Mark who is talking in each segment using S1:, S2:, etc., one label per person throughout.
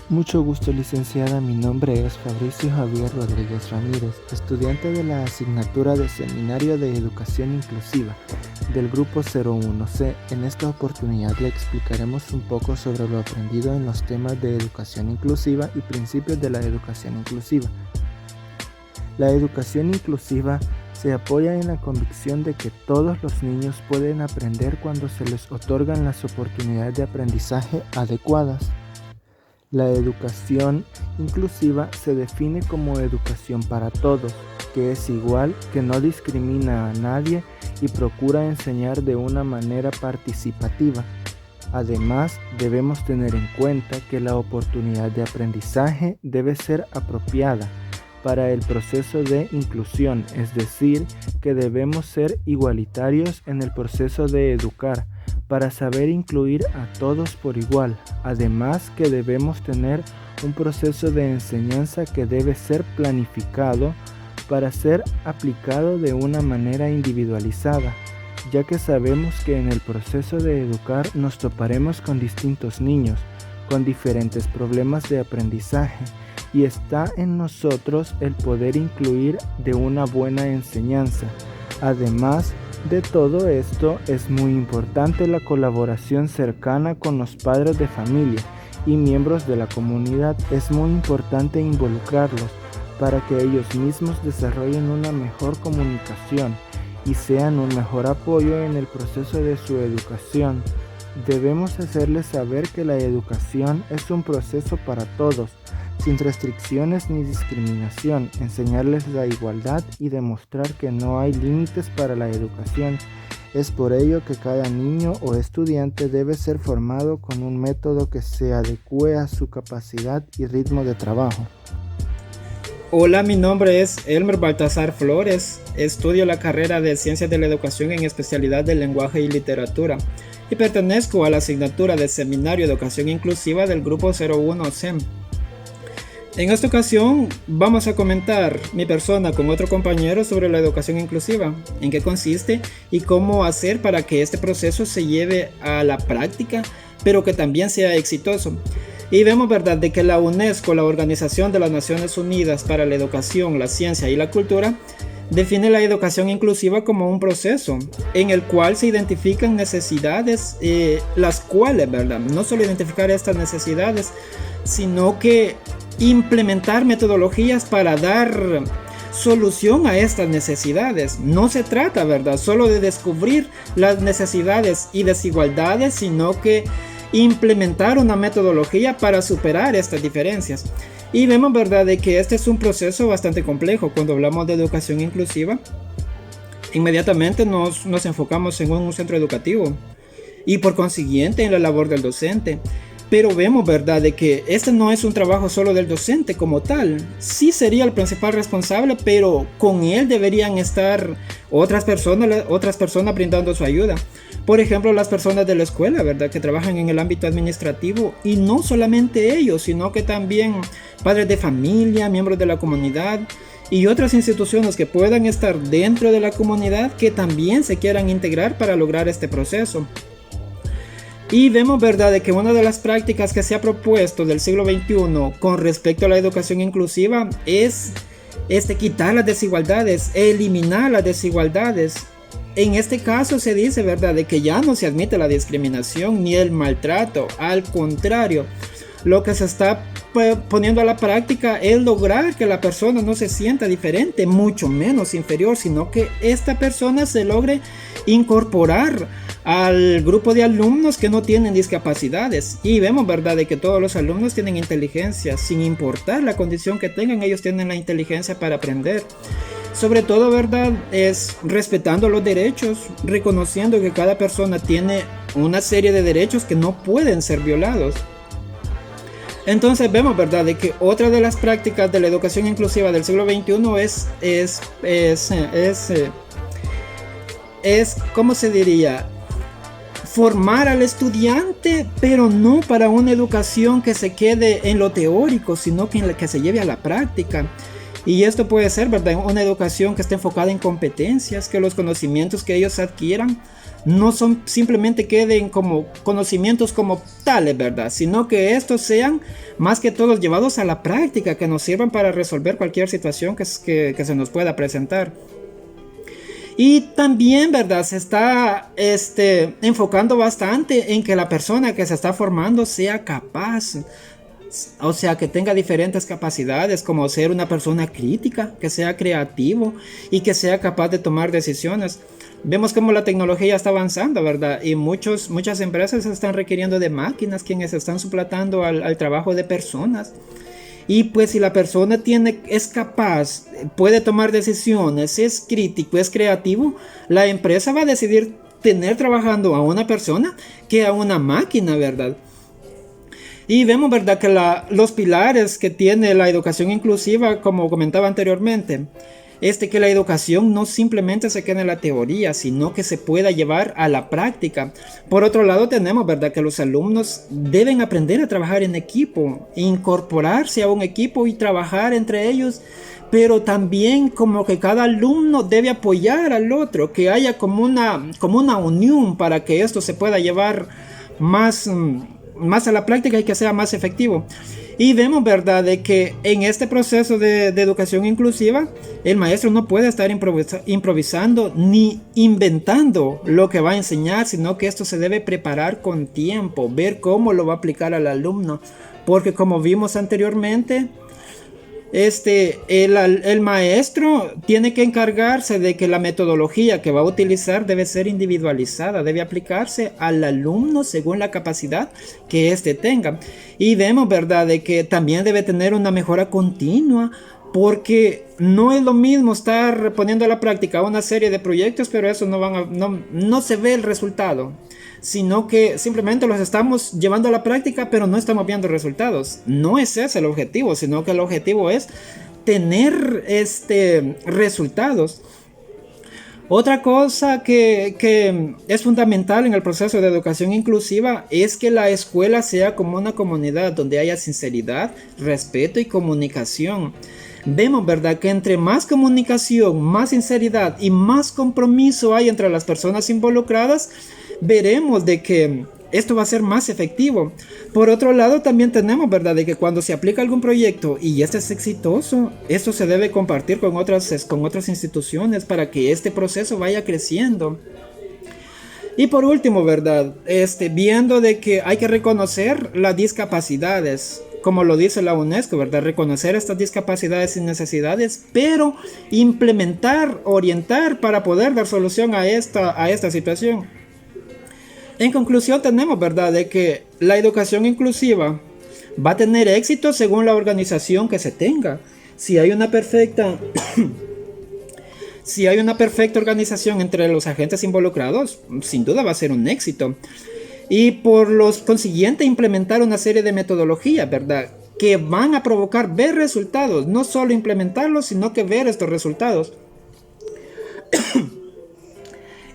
S1: Mucho gusto, licenciada. Mi nombre es Fabricio Javier Rodríguez Ramírez, estudiante de la asignatura de Seminario de Educación Inclusiva del Grupo 01C. En esta oportunidad le explicaremos un poco sobre lo aprendido en los temas de educación inclusiva y principios de la educación inclusiva. La educación inclusiva se apoya en la convicción de que todos los niños pueden aprender cuando se les otorgan las oportunidades de aprendizaje adecuadas. La educación inclusiva se define como educación para todos, que es igual, que no discrimina a nadie y procura enseñar de una manera participativa. Además, debemos tener en cuenta que la oportunidad de aprendizaje debe ser apropiada para el proceso de inclusión, es decir, que debemos ser igualitarios en el proceso de educar, para saber incluir a todos por igual. Además que debemos tener un proceso de enseñanza que debe ser planificado para ser aplicado de una manera individualizada, ya que sabemos que en el proceso de educar nos toparemos con distintos niños, con diferentes problemas de aprendizaje, y está en nosotros el poder incluir de una buena enseñanza. Además de todo esto, es muy importante la colaboración cercana con los padres de familia y miembros de la comunidad. Es muy importante involucrarlos para que ellos mismos desarrollen una mejor comunicación y sean un mejor apoyo en el proceso de su educación. Debemos hacerles saber que la educación es un proceso para todos, sin restricciones ni discriminación, enseñarles la igualdad y demostrar que no hay límites para la educación. Es por ello que cada niño o estudiante debe ser formado con un método que se adecue a su capacidad y ritmo de trabajo.
S2: Hola, mi nombre es Elmer Baltasar Flores, estudio la carrera de Ciencias de la Educación en especialidad de Lenguaje y Literatura y pertenezco a la asignatura de Seminario de Educación Inclusiva del Grupo 01CEM. En esta ocasión vamos a comentar mi persona con otro compañero sobre la educación inclusiva, en qué consiste y cómo hacer para que este proceso se lleve a la práctica, pero que también sea exitoso. Y vemos, ¿verdad?, de que la UNESCO, la Organización de las Naciones Unidas para la Educación, la Ciencia y la Cultura, define la educación inclusiva como un proceso en el cual se identifican necesidades, las cuales, ¿verdad?, no solo identificar estas necesidades, sino que implementar metodologías para dar solución a estas necesidades. No se trata, ¿verdad?, solo de descubrir las necesidades y desigualdades, sino que implementar una metodología para superar estas diferencias. Y vemos, ¿verdad?, de que este es un proceso bastante complejo. Cuando hablamos de educación inclusiva, inmediatamente nos enfocamos en un centro educativo y por consiguiente en la labor del docente. Pero vemos, ¿verdad?, de que este no es un trabajo solo del docente como tal. Sí sería el principal responsable, pero con él deberían estar otras personas brindando su ayuda. Por ejemplo, las personas de la escuela, ¿verdad?, que trabajan en el ámbito administrativo, y no solamente ellos, sino que también padres de familia, miembros de la comunidad y otras instituciones que puedan estar dentro de la comunidad que también se quieran integrar para lograr este proceso. Y vemos, ¿verdad?, de que una de las prácticas que se ha propuesto del siglo XXI con respecto a la educación inclusiva es quitar las desigualdades, eliminar las desigualdades. En este caso se dice, ¿verdad?, de que ya no se admite la discriminación ni el maltrato. Al contrario, lo que se está poniendo a la práctica es lograr que la persona no se sienta diferente, mucho menos inferior, sino que esta persona se logre incorporar al grupo de alumnos que no tienen discapacidades. Y vemos, ¿verdad?, de que todos los alumnos tienen inteligencia, sin importar la condición que tengan, ellos tienen la inteligencia para aprender. Sobre todo, ¿verdad?, es respetando los derechos, reconociendo que cada persona tiene una serie de derechos que no pueden ser violados. Entonces vemos, ¿verdad?, de que otra de las prácticas de la educación inclusiva del siglo XXI es ¿cómo se diría?, formar al estudiante, pero no para una educación que se quede en lo teórico, sino que se lleve a la práctica. Y esto puede ser, ¿verdad?, una educación que esté enfocada en competencias, que los conocimientos que ellos adquieran no son simplemente queden como conocimientos como tales, ¿verdad? Sino que estos sean más que todos llevados a la práctica, que nos sirvan para resolver cualquier situación que se nos pueda presentar. Y también, ¿verdad? Se está enfocando bastante en que la persona que se está formando sea capaz, o sea, que tenga diferentes capacidades, como ser una persona crítica, que sea creativo y que sea capaz de tomar decisiones. Vemos cómo la tecnología está avanzando, ¿verdad? Y muchas empresas están requiriendo de máquinas, quienes están suplantando al trabajo de personas. Y pues si la persona es capaz, puede tomar decisiones, es crítico, es creativo, la empresa va a decidir tener trabajando a una persona que a una máquina, ¿verdad? Y vemos, ¿verdad?, que los pilares que tiene la educación inclusiva, como comentaba anteriormente, que la educación no simplemente se quede en la teoría, sino que se pueda llevar a la práctica. Por otro lado, tenemos, ¿verdad?, que los alumnos deben aprender a trabajar en equipo, incorporarse a un equipo y trabajar entre ellos, pero también como que cada alumno debe apoyar al otro, que haya como una unión para que esto se pueda llevar más a la práctica y que sea más efectivo. Y vemos, ¿verdad?, de que en este proceso de educación inclusiva, el maestro no puede estar improvisando ni inventando lo que va a enseñar, sino que esto se debe preparar con tiempo, ver cómo lo va a aplicar al alumno, porque como vimos anteriormente, el maestro tiene que encargarse de que la metodología que va a utilizar debe ser individualizada, debe aplicarse al alumno según la capacidad que éste tenga. Y vemos, ¿verdad?, de que también debe tener una mejora continua, porque no es lo mismo estar poniendo a la práctica una serie de proyectos, pero eso no se ve el resultado, sino que simplemente los estamos llevando a la práctica, pero no estamos viendo resultados. No es ese el objetivo, sino que el objetivo es tener resultados. Otra cosa que es fundamental en el proceso de educación inclusiva es que la escuela sea como una comunidad donde haya sinceridad, respeto y comunicación. Vemos, ¿verdad?, que entre más comunicación, más sinceridad y más compromiso hay entre las personas involucradas, veremos de que esto va a ser más efectivo. Por otro lado, también tenemos, ¿verdad?, de que cuando se aplica algún proyecto y este es exitoso, esto se debe compartir con otras instituciones para que este proceso vaya creciendo. Y por último, ¿verdad?, viendo de que hay que reconocer las discapacidades, como lo dice la UNESCO, ¿verdad?, reconocer estas discapacidades y necesidades, pero implementar, orientar para poder dar solución a esta situación. En conclusión, tenemos, ¿verdad?, de que la educación inclusiva va a tener éxito según la organización que se tenga. Si hay una perfecta organización entre los agentes involucrados, sin duda va a ser un éxito. Y por los consiguiente implementar una serie de metodologías, ¿verdad?, que van a provocar ver resultados, no solo implementarlos, sino que ver estos resultados.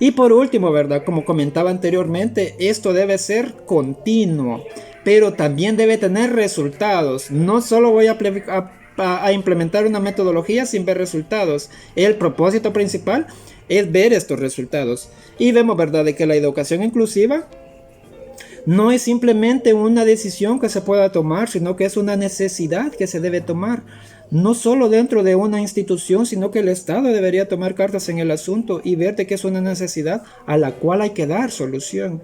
S2: Y por último, ¿verdad?, como comentaba anteriormente, esto debe ser continuo, pero también debe tener resultados. No solo voy a implementar una metodología sin ver resultados. El propósito principal es ver estos resultados. Y vemos, ¿verdad?, de que la educación inclusiva no es simplemente una decisión que se pueda tomar, sino que es una necesidad que se debe tomar, no solo dentro de una institución, sino que el Estado debería tomar cartas en el asunto y ver de que es una necesidad a la cual hay que dar solución.